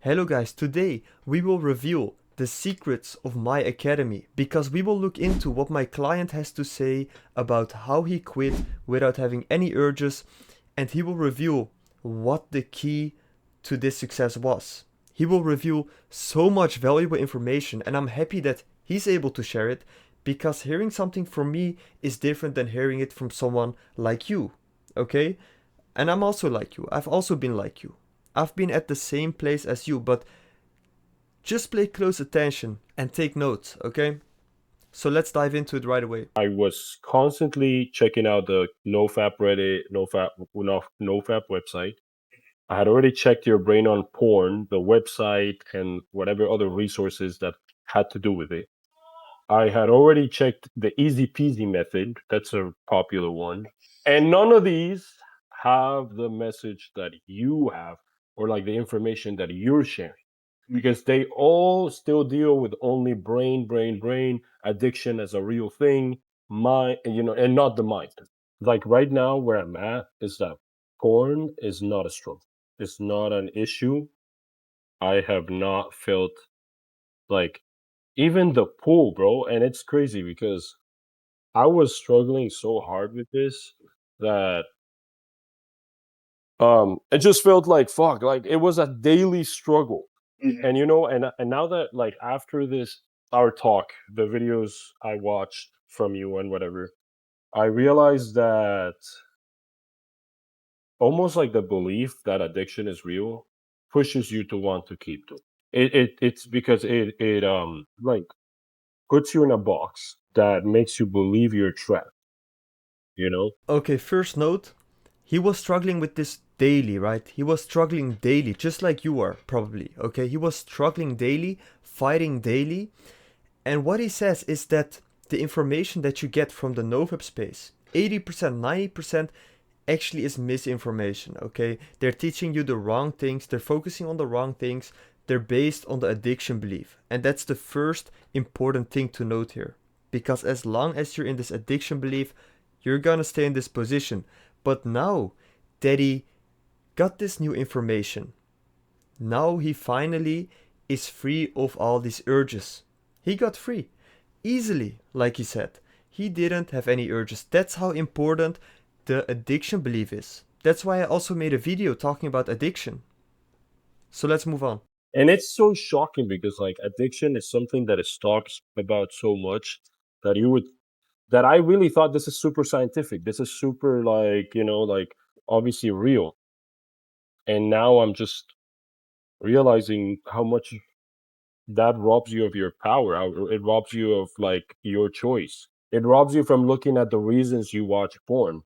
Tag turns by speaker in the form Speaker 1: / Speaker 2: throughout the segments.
Speaker 1: Hello guys, today we will reveal the secrets of my academy because we will look into what my client has to say about how he quit without having any urges, and he will reveal what the key to this success was. He will reveal so much valuable information, and I'm happy that he's able to share it because hearing something from me is different than hearing it from someone like you, okay? And I'm also like you. I've also been like you. I've been at the same place as you, but just pay close attention and take notes, okay? So let's dive into it right away.
Speaker 2: I was constantly checking out the NoFap Reddit, NoFap website. I had already checked your brain on porn, the website, and whatever other resources that had to do with it. I had already checked the easy peasy method. That's a popular one. And none of these have the message that you have or like the information that you're sharing because they all still deal with only brain, addiction as a real thing, mind, and not the mind. Like right now, where I'm at is that porn is not a struggle. It's not an issue. I have not felt like even the pool, bro. And it's crazy because I was struggling so hard with this that it just felt like fuck, like it was a daily struggle. And and now that like after this our talk, the videos I watched from you and whatever, I realized that almost like the belief that addiction is real pushes you to want to keep doing it's because it like puts you in a box that makes you believe you're trapped, you know.
Speaker 1: Okay, first note, he was struggling with this daily, right? He was struggling daily, just like you are, probably, okay? He was struggling daily, fighting daily, and what he says is that the information that you get from the NoFap space, 80%, 90% actually is misinformation, okay? They're teaching you the wrong things, they're focusing on the wrong things, they're based on the addiction belief. And that's the first important thing to note here. Because as long as you're in this addiction belief, you're gonna stay in this position. But now that he got this new information, now he finally is free of all these urges. He got free. Easily, like he said. He didn't have any urges. That's how important the addiction belief is. That's why I also made a video talking about addiction. So let's move on.
Speaker 2: And it's so shocking because like addiction is something that is talked about so much that you would that I really thought this is super scientific. This is super like, like obviously real. And now I'm just realizing how much that robs you of your power. It robs you of like your choice. It robs you from looking at the reasons you watch porn,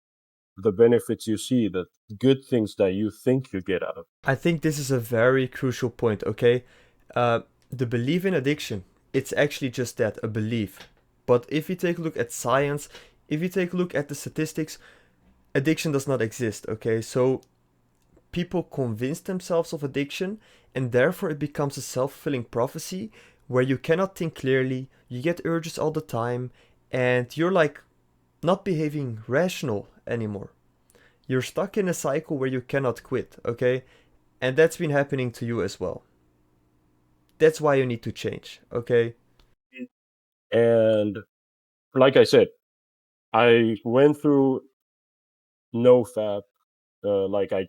Speaker 2: the benefits you see, the good things that you think you get out of.
Speaker 1: I think this is a very crucial point, okay? The belief in addiction, it's actually just that, a belief. But if you take a look at science, if you take a look at the statistics, addiction does not exist, okay? So people convince themselves of addiction, and therefore it becomes a self-fulfilling prophecy where you cannot think clearly, you get urges all the time, and you're like not behaving rational anymore. You're stuck in a cycle where you cannot quit, okay? And that's been happening to you as well. That's why you need to change, okay?
Speaker 2: And like I said, I went through NoFap. Like I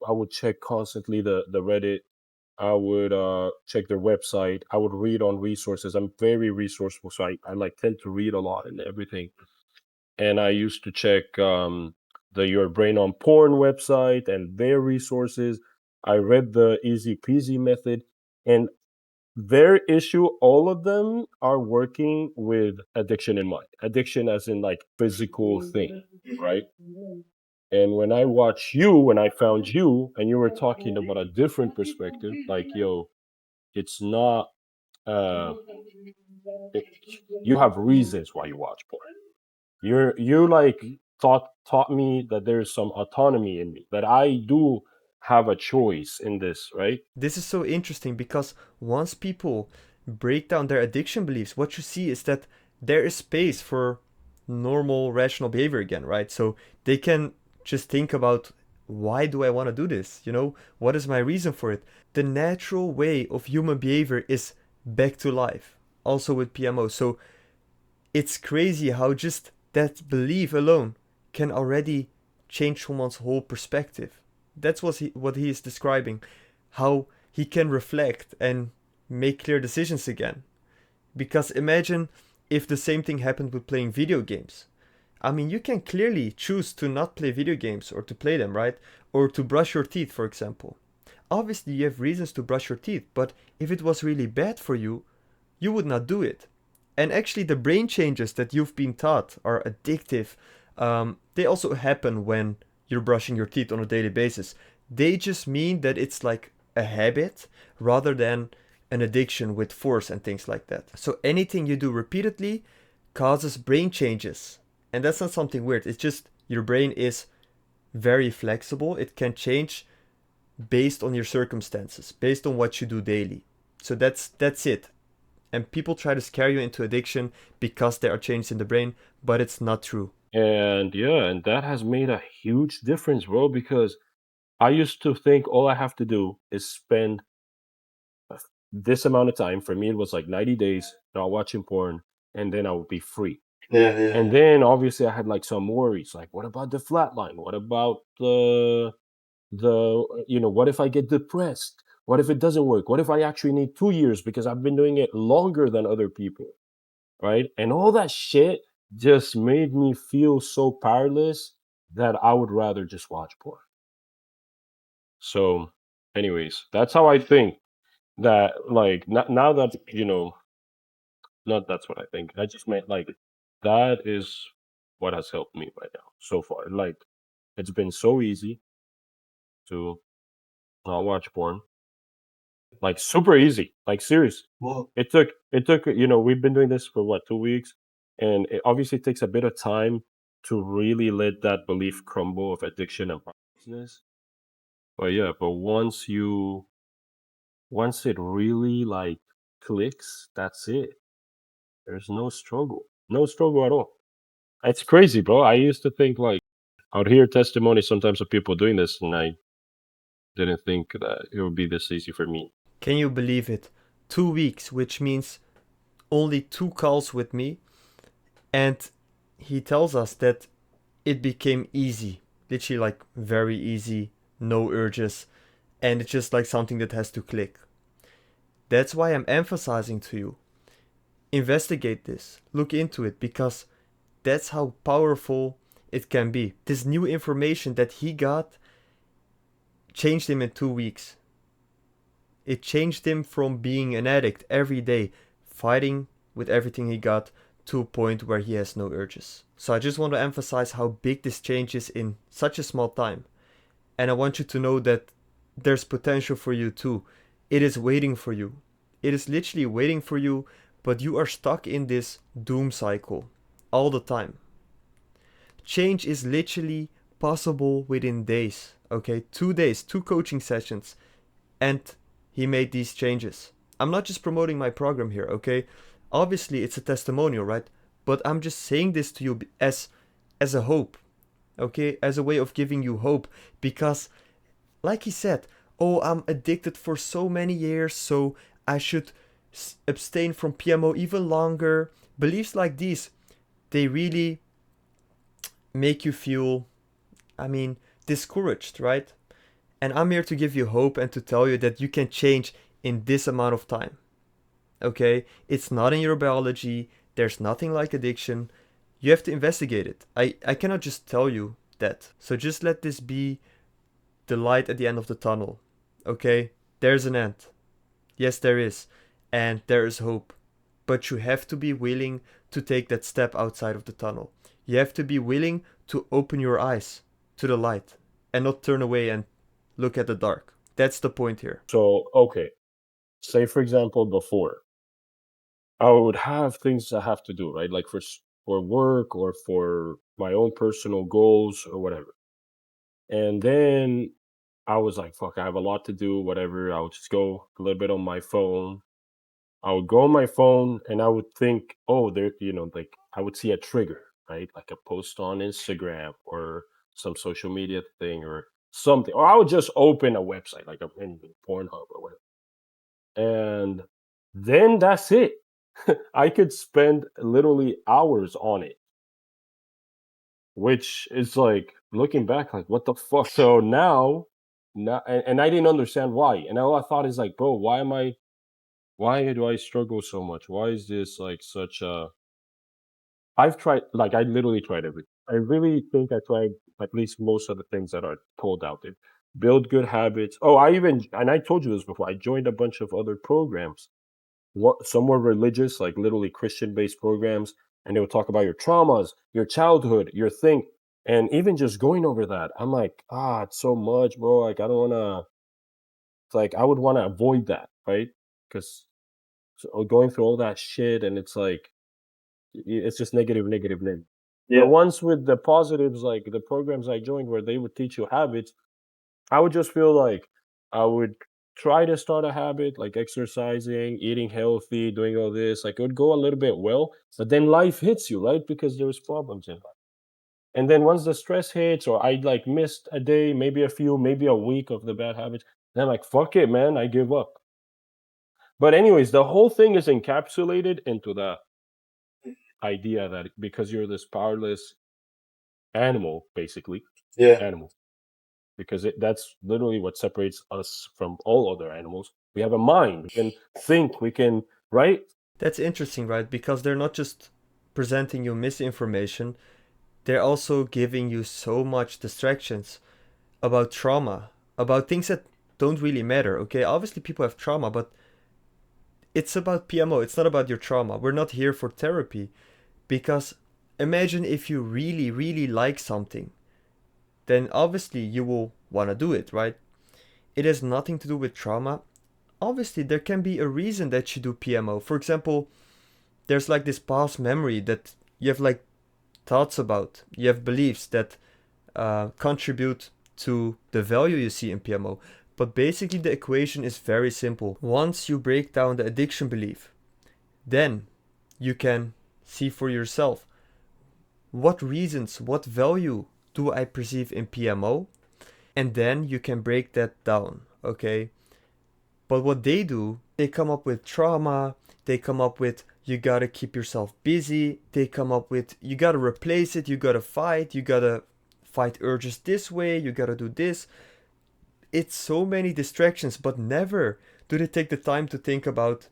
Speaker 2: would check constantly the Reddit. I would check their website. I would read on resources. I'm very resourceful, so I like tend to read a lot and everything. And I used to check the Your Brain on Porn website and their resources. I read the Easy Peasy method, and their issue, all of them are working with addiction in mind. Addiction as in like physical thing, right? And when I found you, and you were talking about a different perspective, like, yo, it's not, uh, it, you have reasons why you watch porn. You like taught me that there's some autonomy in me, that I do have a choice in this, right?
Speaker 1: This is so interesting because once people break down their addiction beliefs, what you see is that there is space for normal, rational behavior again, right? So they can just think about why do I want to do this? You know, what is my reason for it? The natural way of human behavior is back to life, also with PMO. So it's crazy how just that belief alone can already change someone's whole perspective. That's what he is describing, how he can reflect and make clear decisions again. Because imagine if the same thing happened with playing video games. I mean, you can clearly choose to not play video games or to play them, right? Or to brush your teeth, for example. Obviously, you have reasons to brush your teeth, but if it was really bad for you, you would not do it. And actually, the brain changes that you've been taught are addictive. They also happen when you're brushing your teeth on a daily basis. They just mean that it's like a habit rather than an addiction with force and things like that. So anything you do repeatedly causes brain changes. And that's not something weird. It's just your brain is very flexible. It can change based on your circumstances, based on what you do daily. So that's it. And people try to scare you into addiction because there are changes in the brain, but it's not true.
Speaker 2: And yeah, and that has made a huge difference, bro, because I used to think all I have to do is spend this amount of time. For me, it was like 90 days not watching porn, and then I would be free.
Speaker 3: Yeah, yeah,
Speaker 2: And then obviously I had like some worries, like what about the flatline? What about the what if I get depressed? What if it doesn't work? What if I actually need 2 years because I've been doing it longer than other people? Right? And all that shit just made me feel so powerless that I would rather just watch porn. So, anyways, that's how I think that, like, now that, not that's what I think. I just meant, like, that is what has helped me right now so far. Like, it's been so easy to not watch porn. Like, super easy. Like, serious.
Speaker 3: well,
Speaker 2: It took, we've been doing this for what, 2 weeks? And it obviously takes a bit of time to really let that belief crumble of addiction and powerlessness. But yeah, but once it really like clicks, that's it. There's no struggle. No struggle at all. It's crazy, bro. I used to think like I would hear testimonies sometimes of people doing this, and I didn't think that it would be this easy for me.
Speaker 1: Can you believe it? 2 weeks, which means only 2 calls with me. And he tells us that it became easy. Literally, like, very easy, no urges. And it's just like something that has to click. That's why I'm emphasizing to you, investigate this, look into it, because that's how powerful it can be. This new information that he got changed him in 2 weeks. It changed him from being an addict every day, fighting with everything he got, to a point where he has no urges. So I just want to emphasize how big this change is in such a small time. And I want you to know that there's potential for you too. It is waiting for you. It is literally waiting for you, but you are stuck in this doom cycle all the time. Change is literally possible within days. Okay, 2 days, 2 coaching sessions, and he made these changes. I'm not just promoting my program here, okay? Obviously, it's a testimonial, right? But I'm just saying this to you as a hope, okay? As a way of giving you hope, because like he said, oh, I'm addicted for so many years, so I should abstain from PMO even longer. Beliefs like these, they really make you feel, I mean, discouraged, right? And I'm here to give you hope and to tell you that you can change in this amount of time. Okay? It's not in your biology. There's nothing like addiction. You have to investigate it. I cannot just tell you that. So just let this be the light at the end of the tunnel. Okay? There's an end. Yes, there is. And there is hope. But you have to be willing to take that step outside of the tunnel. You have to be willing to open your eyes to the light and not turn away and look at the dark. That's the point here.
Speaker 2: So, okay, say for example, before I would have things I have to do, right? Like for work or for my own personal goals or whatever. And then I was like, fuck, I have a lot to do, whatever. I would just go a little bit on my phone. I would go on my phone and I would think, oh, there, like I would see a trigger, right? Like a post on Instagram or some social media thing or something, or I would just open a website like a Pornhub or whatever, and then that's it. I could spend literally hours on it, which is like looking back, like what the fuck. So now, and I didn't understand why, and all I thought is like, bro, why do I struggle so much? Why is this like such a I've tried, like, I literally tried everything. I really think I tried at least most of the things that are told out there. Build good habits. Oh, and I told you this before, I joined a bunch of other programs. Some were religious, like literally Christian based programs, and they would talk about your traumas, your childhood, your thing. And even just going over that, I'm like, it's so much, bro. Like, I don't wanna, it's like, I would wanna avoid that, right? Because going through all that shit, and it's like, it's just negative, negative, negative. The
Speaker 3: Yeah.
Speaker 2: ones with the positives, like the programs I joined where they would teach you habits, I would just feel like I would try to start a habit like exercising, eating healthy, doing all this. Like it would go a little bit well, but then life hits you, right? Because there's problems in life. And then once the stress hits, or I like missed a day, maybe a few, maybe a week of the bad habits, then I'm like, fuck it, man, I give up. But anyways, the whole thing is encapsulated into the idea that because you're this powerless animal, basically,
Speaker 3: Yeah.
Speaker 2: animal, because that's literally what separates us from all other animals. We have a mind. We can think. We can, right?
Speaker 1: That's interesting, right? Because they're not just presenting you misinformation, they're also giving you so much distractions about trauma, about things that don't really matter, okay? Obviously, people have trauma, but it's about PMO, it's not about your trauma. We're not here for therapy because imagine if you really, really like something, then obviously you will want to do it, right? It has nothing to do with trauma. Obviously, there can be a reason that you do PMO. For example, there's like this past memory that you have like thoughts about, you have beliefs that contribute to the value you see in PMO. But basically, the equation is very simple. Once you break down the addiction belief, then you can see for yourself what reasons, what value do I perceive in PMO, and then you can break that down, okay? But what they do, they come up with trauma, they come up with you gotta keep yourself busy, they come up with you gotta replace it, you gotta fight urges this way, you gotta do this. It's so many distractions, but never do they take the time to think about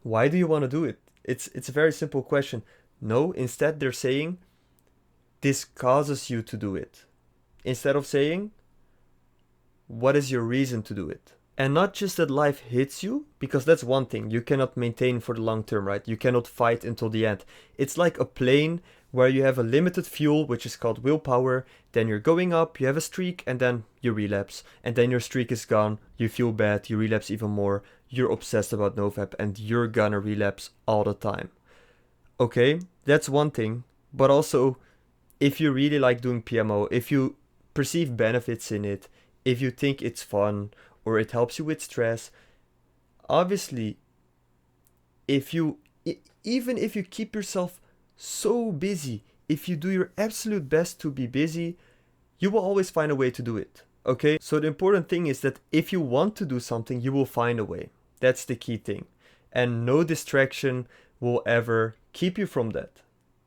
Speaker 1: why do you want to do it? It's a very simple question. No, instead they're saying this causes you to do it. Instead of saying what is your reason to do it? And not just that life hits you, because that's one thing you cannot maintain for the long term, right? You cannot fight until the end. It's like a plane where you have a limited fuel, which is called willpower. Then you're going up, you have a streak, and then you relapse. And then your streak is gone, you feel bad, you relapse even more. You're obsessed about NoFap, and you're gonna relapse all the time. Okay, that's one thing. But also, if you really like doing PMO, if you perceive benefits in it, if you think it's fun or it helps you with stress, obviously, if you even if you keep yourself so busy, if you do your absolute best to be busy, you will always find a way to do it. Okay? So the important thing is that if you want to do something, you will find a way. That's the key thing. And no distraction will ever keep you from that.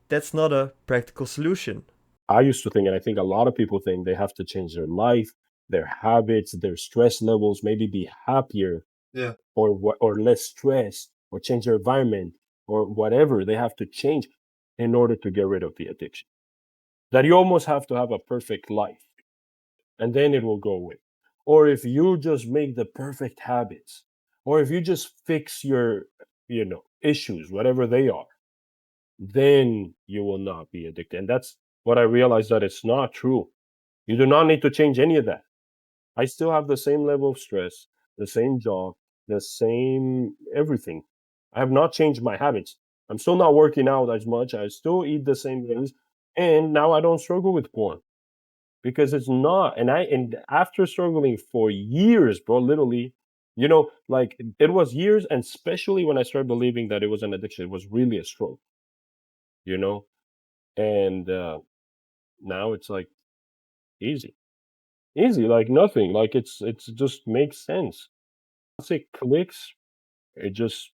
Speaker 1: That's not a practical solution.
Speaker 2: I used to think, and I think a lot of people think they have to change their life, their habits, their stress levels, maybe be happier,
Speaker 3: Yeah.
Speaker 2: or less stressed, or change their environment, or whatever they have to change in order to get rid of the addiction. That you almost have to have a perfect life, and then it will go away. Or if you just make the perfect habits, or if you just fix your, issues, whatever they are, then you will not be addicted. And that's what I realized, that it's not true. You do not need to change any of that. I still have the same level of stress, the same job, the same everything. I have not changed my habits. I'm still not working out as much. I still eat the same things. And now I don't struggle with porn because it's not. And after struggling for years, bro, literally, like it was years, and especially when I started believing that it was an addiction, it was really a struggle, you know? And now it's like easy. easy, like nothing. Like it's just makes sense. Once it clicks, it just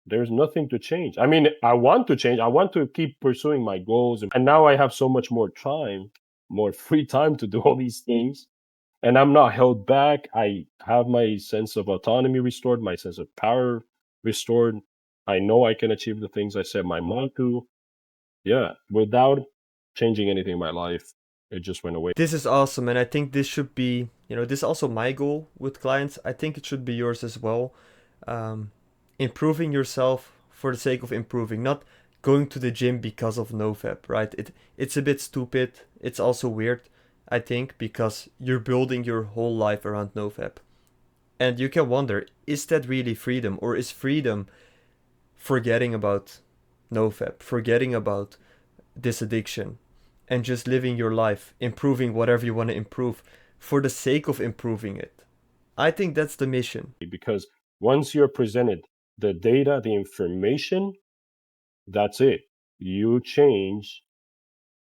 Speaker 2: there's nothing to change. I mean, I want to change. I want to keep pursuing my goals, and now I have so much more time, more free time to do all these things, and I'm not held back. I have my sense of autonomy restored, my sense of power restored. I know I can achieve the things I set my mind to. Yeah, without changing anything in my life, it just went away.
Speaker 1: This is awesome, and I think this should be, this is also my goal with clients. I think it should be yours as well. Um, Improving yourself for the sake of improving, not going to the gym because of NoFap, right? It's a bit stupid. It's also weird, I think, because you're building your whole life around NoFap. And you can wonder, is that really freedom? Or is freedom forgetting about NoFap, forgetting about this addiction, and just living your life, improving whatever you want to improve for the sake of improving it? I think that's the mission.
Speaker 2: Because once you're presented the data, the information, that's it. You change.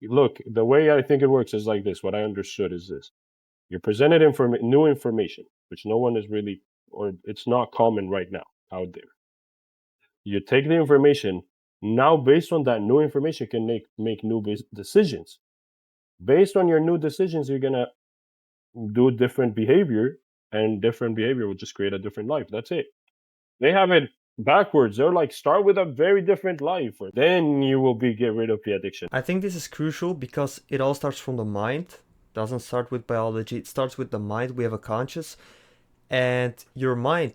Speaker 2: Look, the way I think it works is like this. What I understood is this: you're presented new information, which no one is really, or it's not common right now out there. You take the information. Now, based on that new information, you can make new decisions. Based on your new decisions, you're gonna do different behavior, and different behavior will just create a different life. That's it. They have it backwards. They're like, start with a very different life, or then you will be get rid of the addiction.
Speaker 1: I think this is crucial because it all starts from the mind. Doesn't start with biology. It starts with the mind. We have a conscious, and your mind.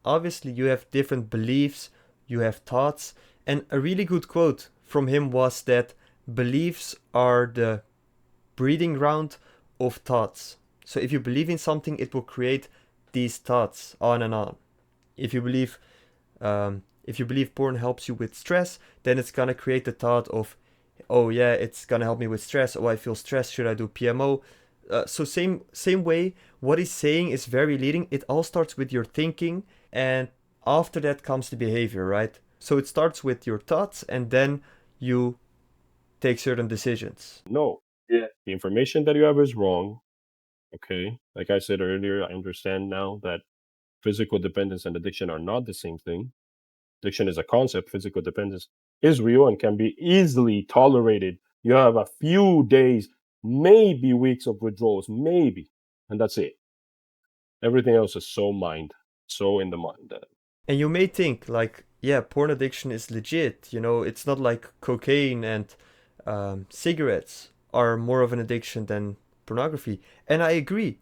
Speaker 1: Obviously, you have different beliefs. You have thoughts, and a really good quote from him was that beliefs are the breeding ground of thoughts. So if you believe in something, it will create these thoughts on and on. If you believe porn helps you with stress, then it's gonna create the thought of, oh yeah, it's gonna help me with stress. Oh, I feel stressed. Should I do PMO? So same way. What he's saying is very leading. It all starts with your thinking, and after that comes the behavior, right? So it starts with your thoughts, and then you take certain decisions.
Speaker 2: No, yeah, the information that you have is wrong. Okay, like I said earlier, I understand now that physical dependence and addiction are not the same thing. Addiction is a concept. Physical dependence is real and can be easily tolerated. You have a few days, maybe weeks of withdrawals, maybe, and that's it. Everything else is so in the mind that
Speaker 1: And you may think like, yeah, porn addiction is legit. It's not like cocaine and cigarettes are more of an addiction than pornography. And I agree,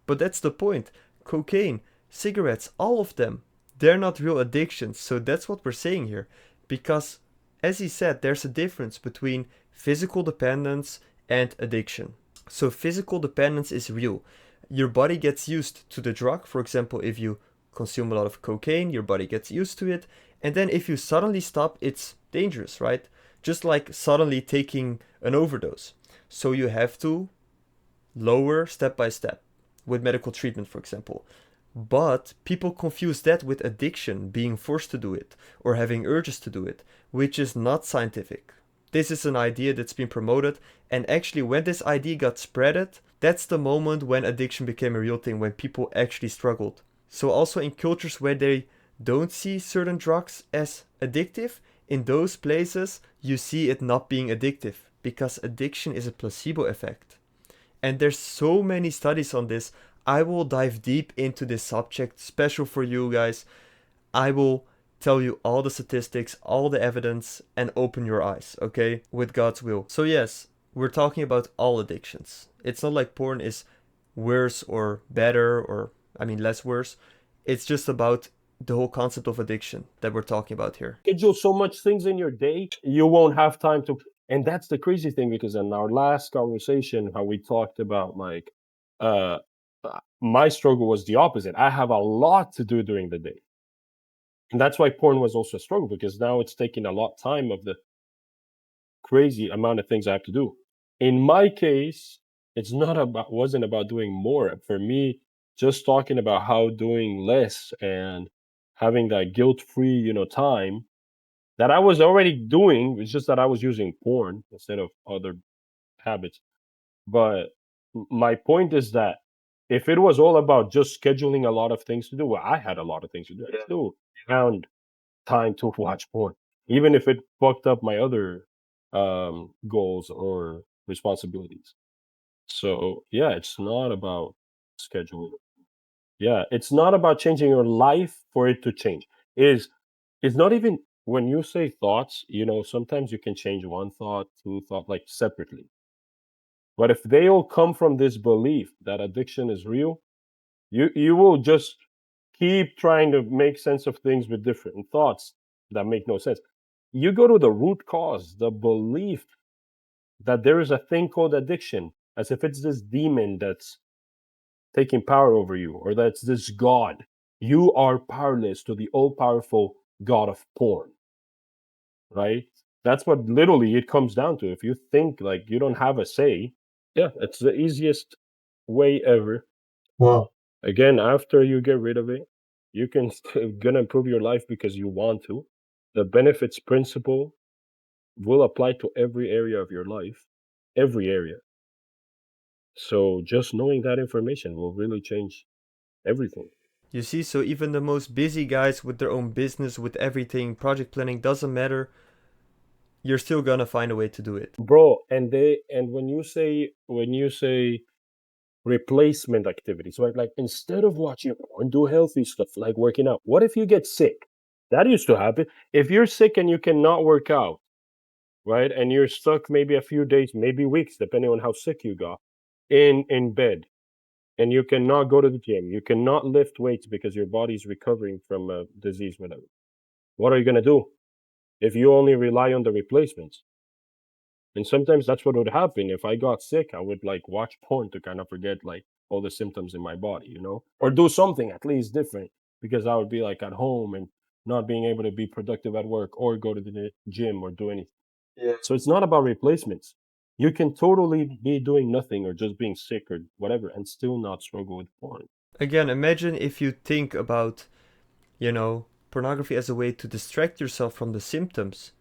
Speaker 1: but that's the point. Cocaine, cigarettes, all of them, they're not real addictions. So that's what we're saying here. Because, as he said, there's a difference between physical dependence and addiction. So physical dependence is real. Your body gets used to the drug. For example, if you consume a lot of cocaine, your body gets used to it. And then if you suddenly stop, it's dangerous, right? Just like suddenly taking an overdose. So you have to lower step by step with medical treatment, for example. But people confuse that with addiction, being forced to do it, or having urges to do it, which is not scientific. This is an idea that's been promoted, and actually, when this idea got spreaded, that's the moment when addiction became a real thing, when people actually struggled. So, also in cultures where they don't see certain drugs as addictive, in those places you see it not being addictive, because addiction is a placebo effect. And there's so many studies on this. I will dive deep into this subject, special for you guys. I will tell you all the statistics, all the evidence, and open your eyes, okay? With God's will. So, yes, we're talking about all addictions. It's not like porn is worse or better or, less worse. It's just about the whole concept of addiction that we're talking about here.
Speaker 2: schedule so much things in your day, you won't have time to. And that's the crazy thing, because in our last conversation, how we talked about like, uh, my struggle was the opposite. I have a lot to do during the day, and that's why porn was also a struggle, because now it's taking a lot of time of the crazy amount of things I have to do. In my case, it's not about wasn't about doing more. For me, just talking about how doing less and having that guilt-free, time that I was already doing. It's just that I was using porn instead of other habits. But my point is that if it was all about just scheduling a lot of things to do, well, I had a lot of things to do. I still found time to watch porn, even if it fucked up my other goals or responsibilities. So yeah, it's not about scheduling. Yeah, it's not about changing your life for it to change. Is it's not even when you say thoughts, sometimes you can change one thought, two thought, like separately. But if they all come from this belief that addiction is real, you will just keep trying to make sense of things with different thoughts that make no sense. You go to the root cause, the belief that there is a thing called addiction, as if it's this demon that's taking power over you, or that's this god. You are powerless to the all powerful god of porn, right? That's what literally it comes down to. If you think like you don't have a say, yeah, it's the easiest way ever.
Speaker 3: Wow.
Speaker 2: Again, after you get rid of it, you can gonna improve your life because you want to. The benefits principle will apply to every area of your life, every area. So just knowing that information will really change everything.
Speaker 1: You see, so even the most busy guys with their own business, with everything, project planning doesn't matter. You're still gonna find a way to do it.
Speaker 2: Bro, and when you say replacement activities, right? Like instead of watching porn, do healthy stuff like working out. What if you get sick? That used to happen. If you're sick and you cannot work out, right? And you're stuck maybe a few days, maybe weeks, depending on how sick you got, in bed, and you cannot go to the gym, you cannot lift weights because your body's recovering from a disease, whatever. What are you gonna do if you only rely on the replacements? And sometimes that's what would happen. If I got sick, I would like watch porn to kind of forget like all the symptoms in my body, or do something at least different because I would be like at home and not being able to be productive at work or go to the gym or do anything.
Speaker 3: Yeah.
Speaker 2: So it's not about replacements. You can totally be doing nothing or just being sick or whatever and still not struggle with porn.
Speaker 1: Again, imagine if you think about, pornography as a way to distract yourself from the symptoms,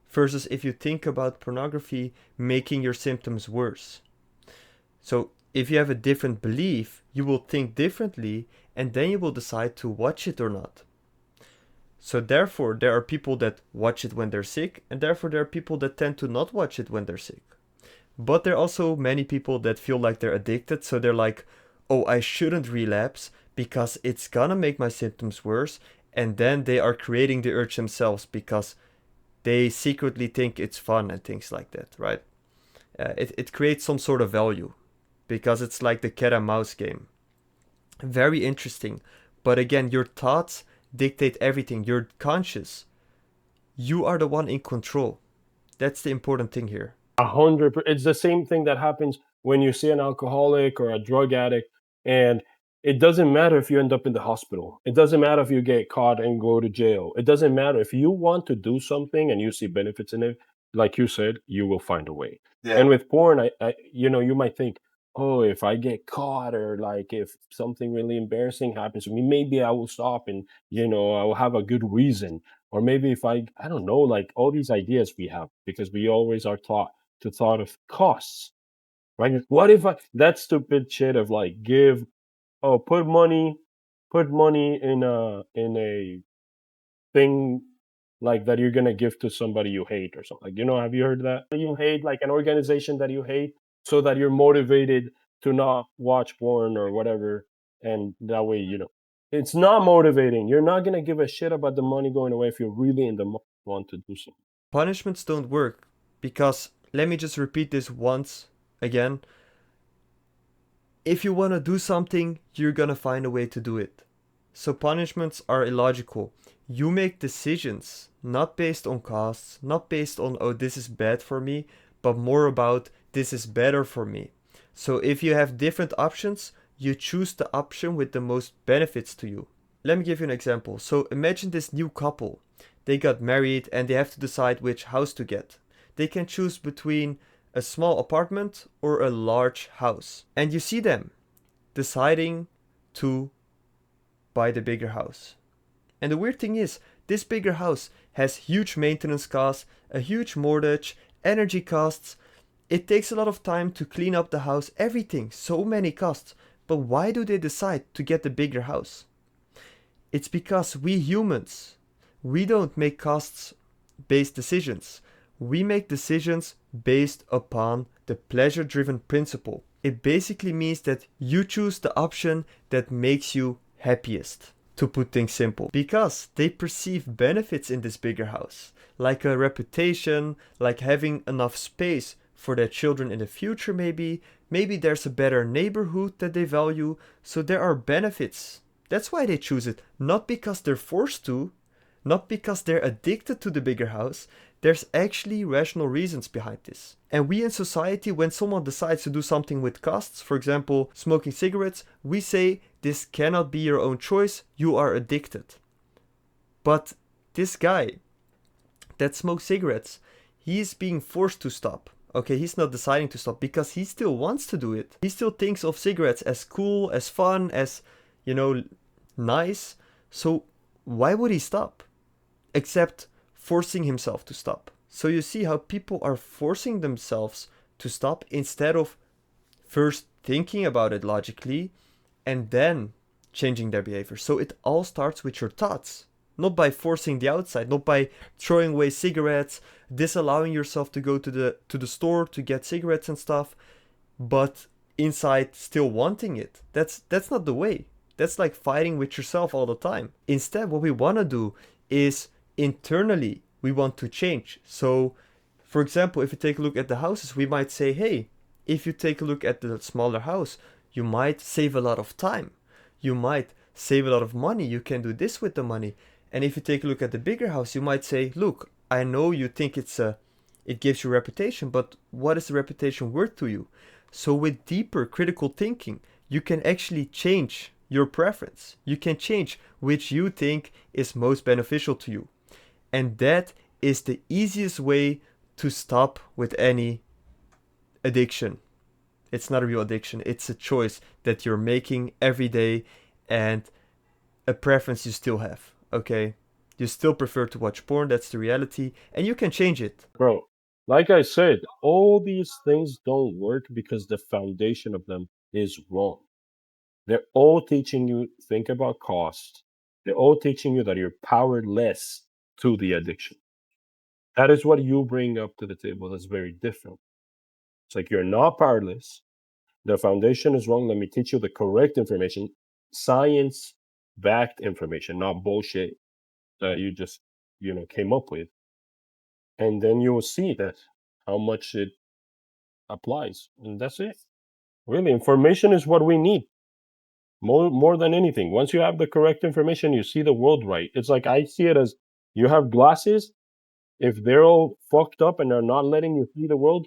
Speaker 1: versus if you think about pornography making your symptoms worse. So if you have a different belief, you will think differently, and then you will decide to watch it or not. So therefore, there are people that watch it when they're sick, and therefore there are people that tend to not watch it when they're sick. But there are also many people that feel like they're addicted, so they're like, oh, I shouldn't relapse because it's gonna make my symptoms worse, and then they are creating the urge themselves because they secretly think it's fun and things like that, right? It creates some sort of value because it's like the cat and mouse game. Very interesting. But again, your thoughts dictate everything. You're conscious. You are the one in control. That's the important thing here.
Speaker 2: 100. It's the same thing that happens when you see an alcoholic or a drug addict, and it doesn't matter if you end up in the hospital. It doesn't matter if you get caught and go to jail. It doesn't matter if you want to do something and you see benefits in it. Like you said, you will find a way.
Speaker 3: Yeah.
Speaker 2: And with porn, you might think, oh, if I get caught or like if something really embarrassing happens to me, maybe I will stop and I will have a good reason. Or maybe if I don't know, like all these ideas we have because we always are taught to thought of costs, right? What if that stupid shit of like put money in a thing like that you're gonna give to somebody you hate or something. Like, have you heard that? You hate like an organization that you hate so that you're motivated to not watch porn or whatever, and that way, it's not motivating. You're not gonna give a shit about the money going away if you're really in the want to do something.
Speaker 1: Punishments don't work because, let me just repeat this once again. If you want to do something, you're gonna find a way to do it. So punishments are illogical. You make decisions not based on costs, not based on, oh, this is bad for me, but more about, this is better for me. So if you have different options, you choose the option with the most benefits to you. Let me give you an example. So imagine this new couple. They got married and they have to decide which house to get. They can choose between a small apartment or a large house. And you see them deciding to buy the bigger house. And the weird thing is, this bigger house has huge maintenance costs, a huge mortgage, energy costs. It takes a lot of time to clean up the house, everything, so many costs. But why do they decide to get the bigger house? It's because we humans, we don't make costs based decisions. We make decisions based upon the pleasure driven principle. It basically means that you choose the option that makes you happiest, to put things simple, because they perceive benefits in this bigger house, like a reputation, like having enough space for their children in the future maybe. Maybe there's a better neighborhood that they value, so there are benefits. That's why they choose it, not because they're forced to, not because they're addicted to the bigger house. There's actually rational reasons behind this. And we in society, when someone decides to do something with costs, for example, smoking cigarettes, we say this cannot be your own choice, you are addicted. But this guy that smokes cigarettes, he is being forced to stop. Okay, he's not deciding to stop because he still wants to do it. He still thinks of cigarettes as cool, as fun, as, nice. So why would he stop? Except forcing himself to stop. So you see how people are forcing themselves to stop instead of first thinking about it logically and then changing their behavior. So it all starts with your thoughts, not by forcing the outside, not by throwing away cigarettes, disallowing yourself to go to the store to get cigarettes and stuff, but inside still wanting it. That's not the way. That's like fighting with yourself all the time. Instead, what we want to do is internally we want to change. So for example, if you take a look at the houses, we might say, hey, if you take a look at the smaller house, you might save a lot of time, you might save a lot of money, you can do this with the money. And if you take a look at the bigger house, you might say, look, I know you think it gives you reputation, but what is the reputation worth to you? So with deeper critical thinking, you can actually change your preference. You can change which you think is most beneficial to you. And that is the easiest way to stop with any addiction. It's not a real addiction. It's a choice that you're making every day and a preference you still have. Okay? You still prefer to watch porn. That's the reality. And you can change it.
Speaker 2: Bro, like I said, all these things don't work because the foundation of them is wrong. They're all teaching you think about cost. They're all teaching you that you're powerless to the addiction. That is what you bring up to the table. That's very different. It's like you're not powerless. The foundation is wrong. Let me teach you the correct information, science backed information, not bullshit that you just, came up with. And then you will see that how much it applies. And that's it. Really, information is what we need. More than anything. Once you have the correct information, you see the world right. It's like I see it as you have glasses. If they're all fucked up and they're not letting you see the world,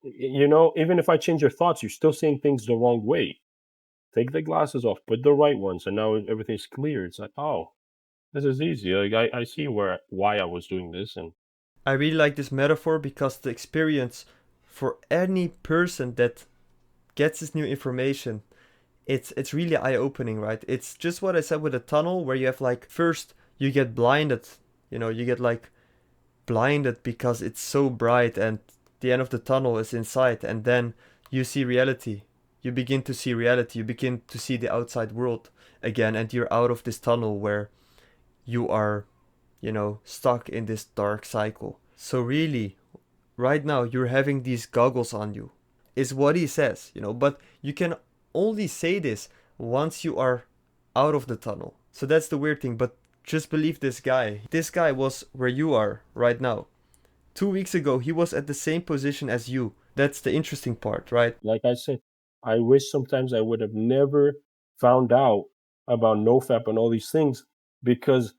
Speaker 2: even if I change your thoughts, you're still seeing things the wrong way. Take the glasses off, put the right ones, and now everything's clear. It's like, oh, this is easy. Like I see why I was doing this, and
Speaker 1: I really like this metaphor because the experience for any person that gets this new information, it's really eye-opening, right? It's just what I said with a tunnel where you have like first you get blinded, you get like blinded because it's so bright and the end of the tunnel is in sight, and then you see reality. You begin to see reality. You begin to see the outside world again, and you're out of this tunnel where you are, stuck in this dark cycle. So really, right now you're having these goggles on you, is what he says, but you can only say this once you are out of the tunnel. So that's the weird thing, but just believe this guy. This guy was where you are right now. 2 weeks ago, he was at the same position as you. That's the interesting part, right?
Speaker 2: like I said, I wish sometimes I would have never found out about NoFap and all these things because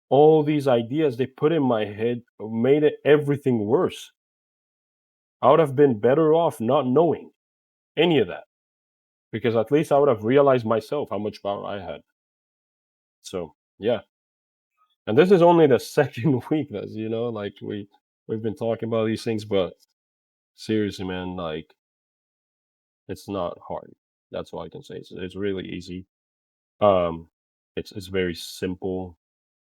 Speaker 2: all these ideas they put in my head made it everything worse. I would have been better off not knowing any of that because at least I would have realized myself how much power I had. So yeah, and this is only the second week that's like we've been talking about these things, but seriously, man, like it's not hard. That's all I can say. It's really easy. Um, it's very simple.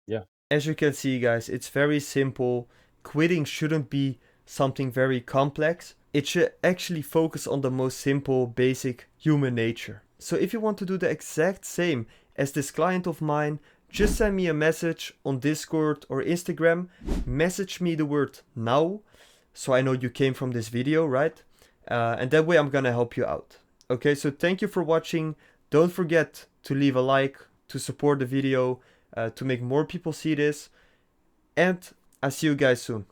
Speaker 2: Yeah,
Speaker 1: As you can see, guys, it's very simple. Quitting shouldn't be something very complex. it should actually focus on the most simple, basic human nature. So if you want to do the exact same as this client of mine, just send me a message on Discord or Instagram. Message me the word now, so I know you came from this video, right? And that way I'm gonna help you out. Okay, so thank you for watching. Don't forget to leave a like, to support the video, to make more people see this. And I'll see you guys soon.